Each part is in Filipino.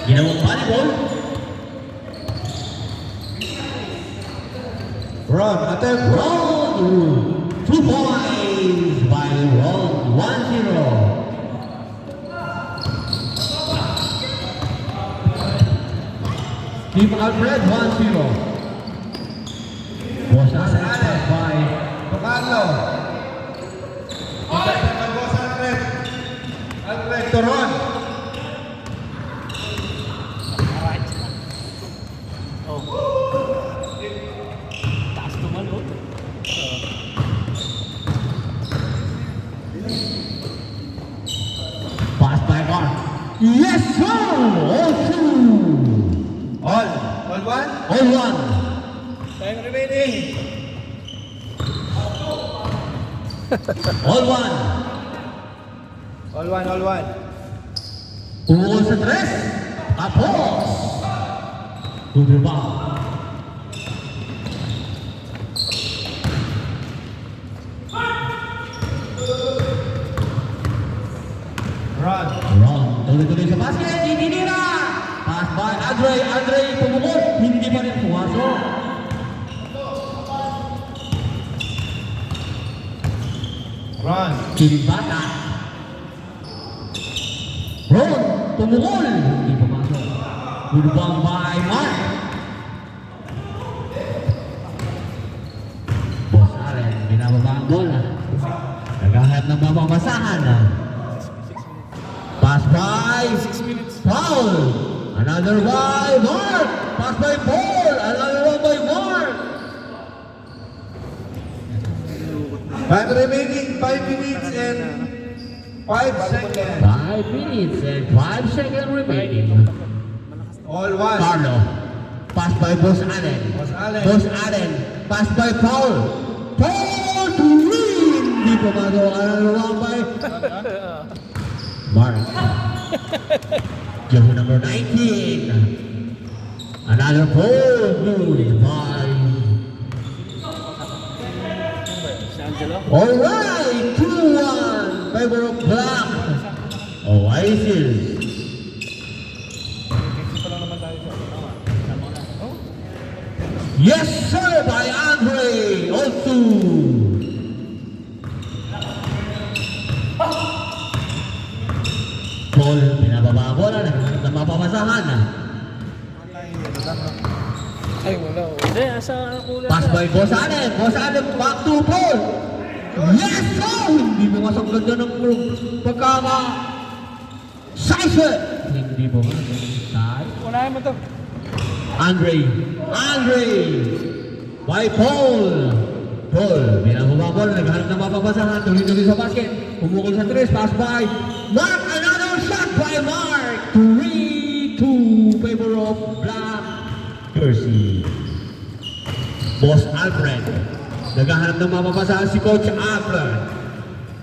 Ginawang volleyball. Ron, attempt. Round 2 points by round 1-0. Team Alfred 1-0. Boss Allen by Tocalo. Okay, Boss Alfred. Alfred to Ron. Taas naman, oh. Pass by Mark. Yes, sir! All two. All one. All one. Time remaining. All one. All one. Tumukol sa tres. Tapos. Tudubang. Ron. Wrong. Tuloy-tuloy sa basket. Hindi na. Pass by Andre. Andre pumukol. Hindi pa rin pumasok. Ron. Kilibata. Ron. Tumukol. Hindi pumasok. Tudubang by Mark. Boss Allen. Binababa ang bola. Naghahanap ng mamamasahan. Pass by 6 minutes. Paul. Another by Mark. Pass by Paul. Another one by Mark. Time remaining 5 minutes and 5 seconds. 5 minutes and 5 seconds remaining. All one. Carlo. Pass by Boss Allen. Boss Allen. Boss Allen. Pass by Paul. Paul to win. Hindi pa magawa. Another one by Mark. Joe number 19. Another pole move by. Si Angelo. Alright, 2-1. Favor of Black. Oasis. Yes, sir, by Andre. Also. Paul, pinababa ang bola. Naghanap ng mapamasahan. Ay, wala. Hindi, asa kulang Pass by Boss Allen. Boss Allen, back to Paul. Yes, sir! Hindi mo masang ganda ng pagkaka... Size! Hindi mo masang size. Wala naman to. Andre. Andre. By Paul. Paul, binababa ang bola. Naghanap ng mapamasahan. Tuloy-tuloy sa basket. Pumukol sa tres. Pass by Mark. Another shot by Mark. 3-2. Favor of Black. Percy. Boss Alfred. Naghahanap ng mapapasahan si Coach Alfred.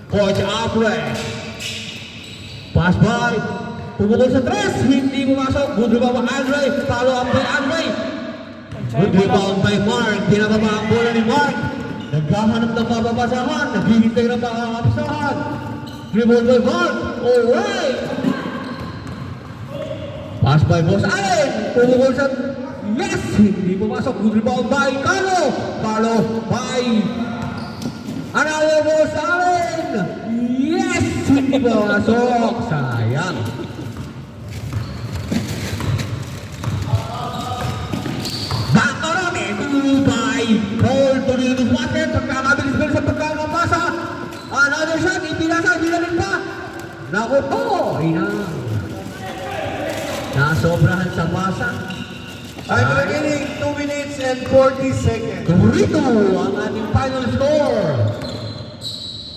Coach Alfred. Pass by. Pumukol sa tres. Hindi pumasok. Good rebound by Andre. Follow up by Andre. Good rebound by Mark. Pinababa ang bola ni Mark. Naghahanap ng mapapasahan. Naghihintay ng makakapasahan. Dribble by Mark. Alright. Pass by Boss Allen. Pumukol sa... Yes! Hindi pumasok. Good rebound by Carlo. Carlo by... Another Boss Allen. Yes! Hindi pumasok. Sayang. Bakarami. By Paul. Tuloy ng basket. Pagkakabilis-bilis sa pagkakapasa. Another shot. Ipinasa. Hindi na rin pa. Naku po. Inang. Nasobrahan sa masa. Time remaining 2 minutes and 40 seconds. Turito ang ating final score.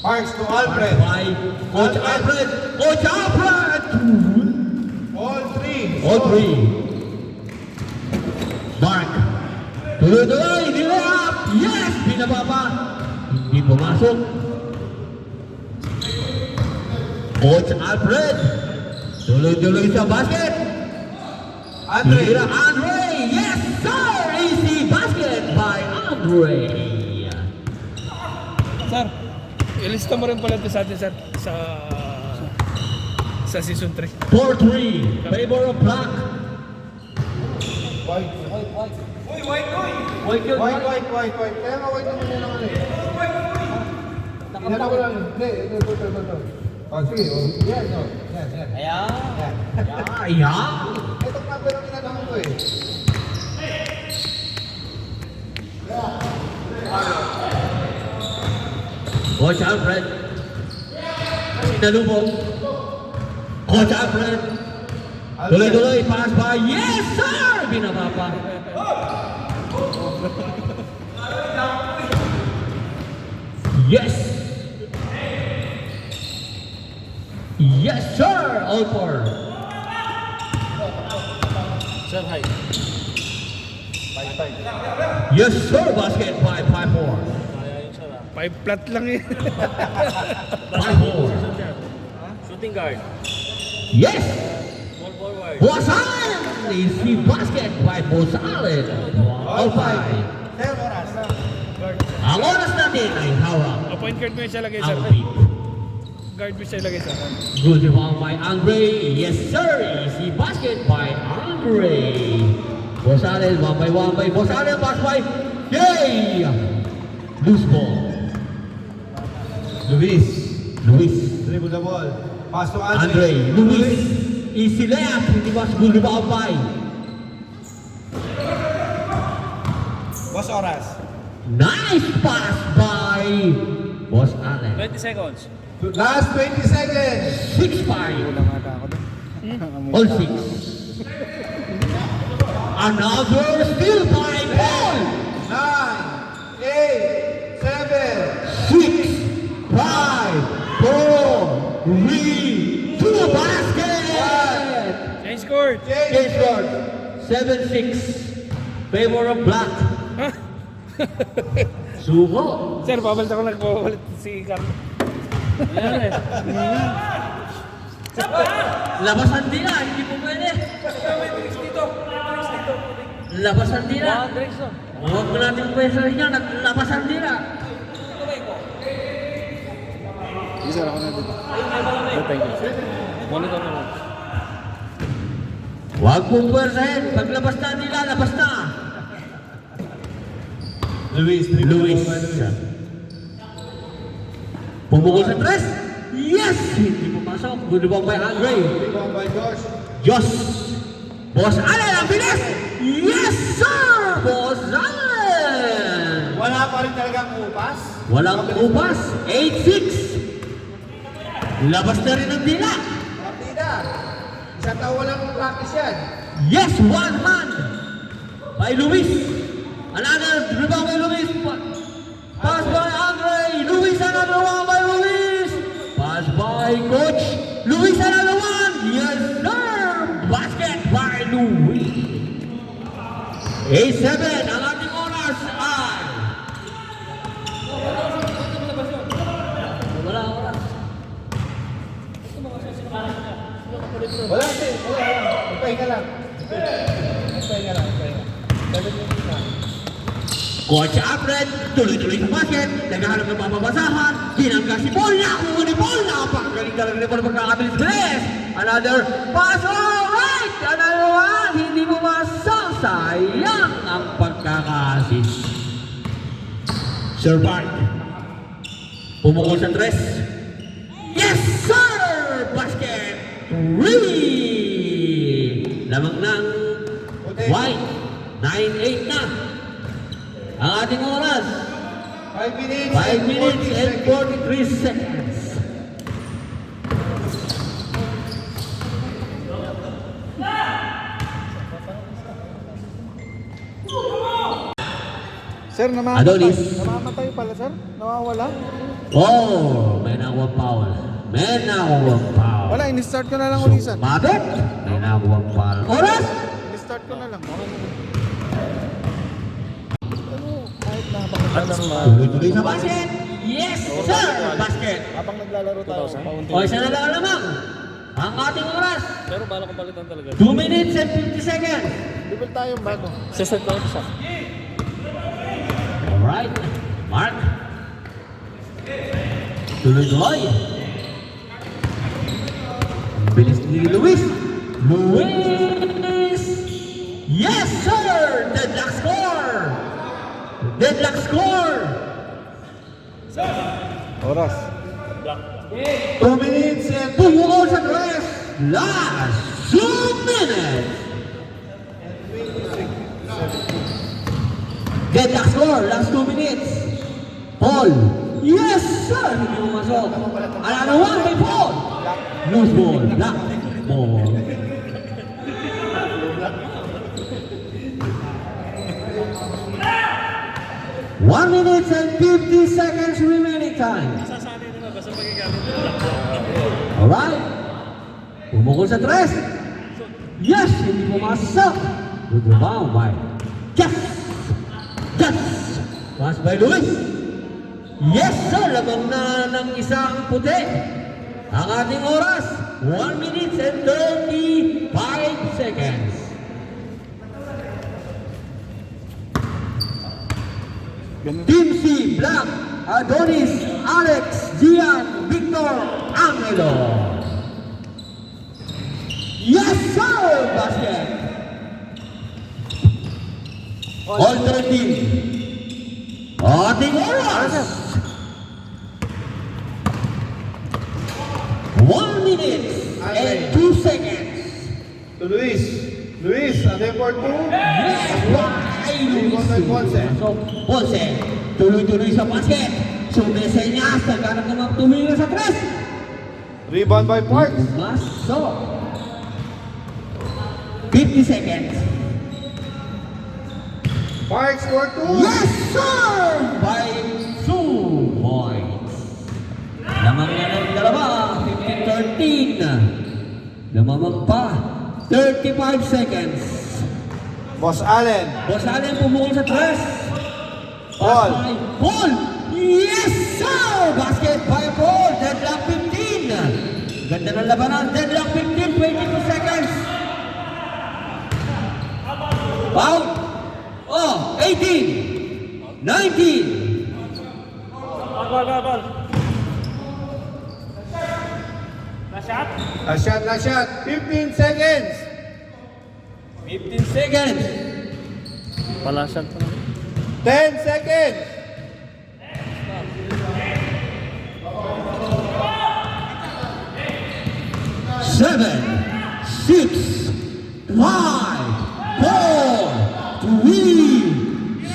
Marks to Alfred. By Coach Alfred. Coach Alfred! All three. All three. Mark. Tuloy-tuloy. Nilap. Yes! Binababa. Hindi pumasok. Coach Alfred. Tuloy-tuloy sa basket. Andre. Tira Andre. Yes, sir! Easy basket by Andre. Sir, ilista mo rin pala ito sa atin, sir. Sa Sa season 3. 4-3. Favor of black. White. White yun. White. Kaya nga white naman yun ang ano eh. Inano ko lang. Hindi, ito. Oh, sige. Oh. Yan. Ayan. Ayan. Itong number ang inano ko eh. Coach Alfred. Sinalubong. Coach Alfred. Tuloy-tuloy. Pass by. Yes, sir! Binaba pa. Yes! Yes, sir! All four. Sir, hi. 5-5. Yes, sir! Basket 5-5-4. Kaya yun, sir. 5 flat lang eh. 5-4. Shooting guard. Yes! Small forward. Bosalin! Easy basket by Bosalin. All five. Sir, oras. Ang oras natin ay hawak. O, point guard mo yung siya lagay, sir. Ang beat. Guard mo siya lagay, sir. Good rebound by Andre. Yes, sir. Easy basket by Andre. Bosalin, 1 by Bosalin. Pass by Jay. Loose ball. Luis. Dribble the ball. Pass to Andre. Luis. Easy layup. Hindi ba good rebound by Boss oras. nice pass by Boss Allen. 20 seconds. Last 20 seconds. 6-5. All 6. Another steal by Paul. 9, 8, 7. 6, 5, 4, 3, 2 basket. Change court. Case score 7-6. Favor of black. Suko. Sir, pabalit ako nagpapalit si Carlo. Ayan eh. Labasan din na, hindi po pwede. Labasan din na. Andrexon. Huwag mo natin pwede rin yan, labasan din na. Sir, ako na dito. Oh, thank you. Monitor naman. Huwag mong pwersahin, paglabas na nila, labas na. Luis. Pumukol sa tres. Yes! Hindi pumasok. Good ball by Andre. Rebound by Josh. Diyos! Boss Allen, ang bilis! Yes, sir! Boss Allen! Wala pa rin talagang upas. Walang upas. 8-6. Labas na rin ang dila. Partida. Isang taon walang practice yan. Yes, one man by Luis. Another rebound by Luis. Pass by Andre. Luis, another one by Luis. Pass by Coach. Luis, another one. Yes, sir. Basket by Luis. 8-7. Ang ating oras ay... Wala. Wala. Magpahinga lang. Magpahinga. 7 minutes na. Coach Alfred, tuloy-tuloy sa basket, naghahanap ng mababasahan, binangga si Paul na, kuha ni Paul na, pagkaling talaga ni Paul pagkakabilis-bilis. Another pass, alright! Another one, hindi mo masasayang ang pagkaka-assist. Sir Bart, pumukol sa tres. Yes, sir! Basket! 3! Lamang ng white, 9-8 na. Ang ating oras, 5 minutes 5 minutes and 43 seconds. Sir, Adonis. namamatay pala, sir? Nawawala? Oh, may nakuha foul. Wala, in-start ko na lang ulisan. Bakit? May nakuha foul. Oras? In-start ko na lang. Ano, kahit na habang At naglalaro suma- Tuloy-tuloy sa basket. Yes, sir! Basket. Habang naglalaro tayo, 2,000? paunti. O, isa na lang lamang. Ang ating oras, Pero bala kong palitan talaga. 2 minutes and 50 seconds. Bibili tayong bago. Sesat lang isa. Alright, Mark. Tuloy-tuloy. Bilis ni Luis. Luis! Yes, sir! Deadlock score! Deadlock score! Oras. 2 minutes and Pumukol sa tres. Last 2 minutes. Deadlock score. Last 2 minutes. Paul. Yes, sir! Hindi pumasok. Another one by Paul. Loose ball. Black ball. One minute and 50 seconds remaining time. Alright. Pumukol sa tres. Yes! Hindi pumasok. Good rebound by Yes! Yes! Pass by Luis. Yes, sir! Labang na ng isang puti. Ang ating oras, 1 minute and 35 seconds. Team C, Black, Adonis, Alex, Gian, Victor, Angelo. Yes, sir! Basket. All 13. Ating oras. 1 minute and 2 seconds. to Luis. Luis, attempt for 2. Yes! Ay, Luis. Ponce, Ponce. So, Ponce, tuloy-tuloy sa basket. Sumesenyas, naghanap naman tumingin sa tres. Rebound by Parks. Masok. 50 seconds. Parks for 2. Yes, sir! By 2 points. Lamang na ng dalawa, 15-13. Lamamang pa, 35 seconds. Boss Allen. Boss Allen pumukol sa tres. Paul. By Paul! Yes, sir! Basket by Paul, deadlock 15. Ganda ng labanan, deadlock 15, 22 seconds. Foul! Oh, 18! 19! Bal. Last shot. 15 seconds. 15 seconds! Palasan pa lang. 10 seconds. Seven, 6, 5, 4, 3,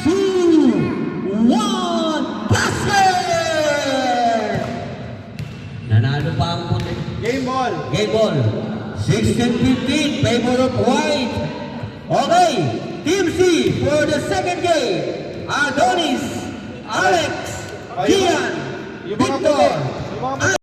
2, 1, basket! Nanalo pa ang puti. Game ball. Game ball. 16-15, favor of white. Okay, Team C for the second game. Adonis, Alex, Gian, Yung mga Victor, puti. Yung mga puti.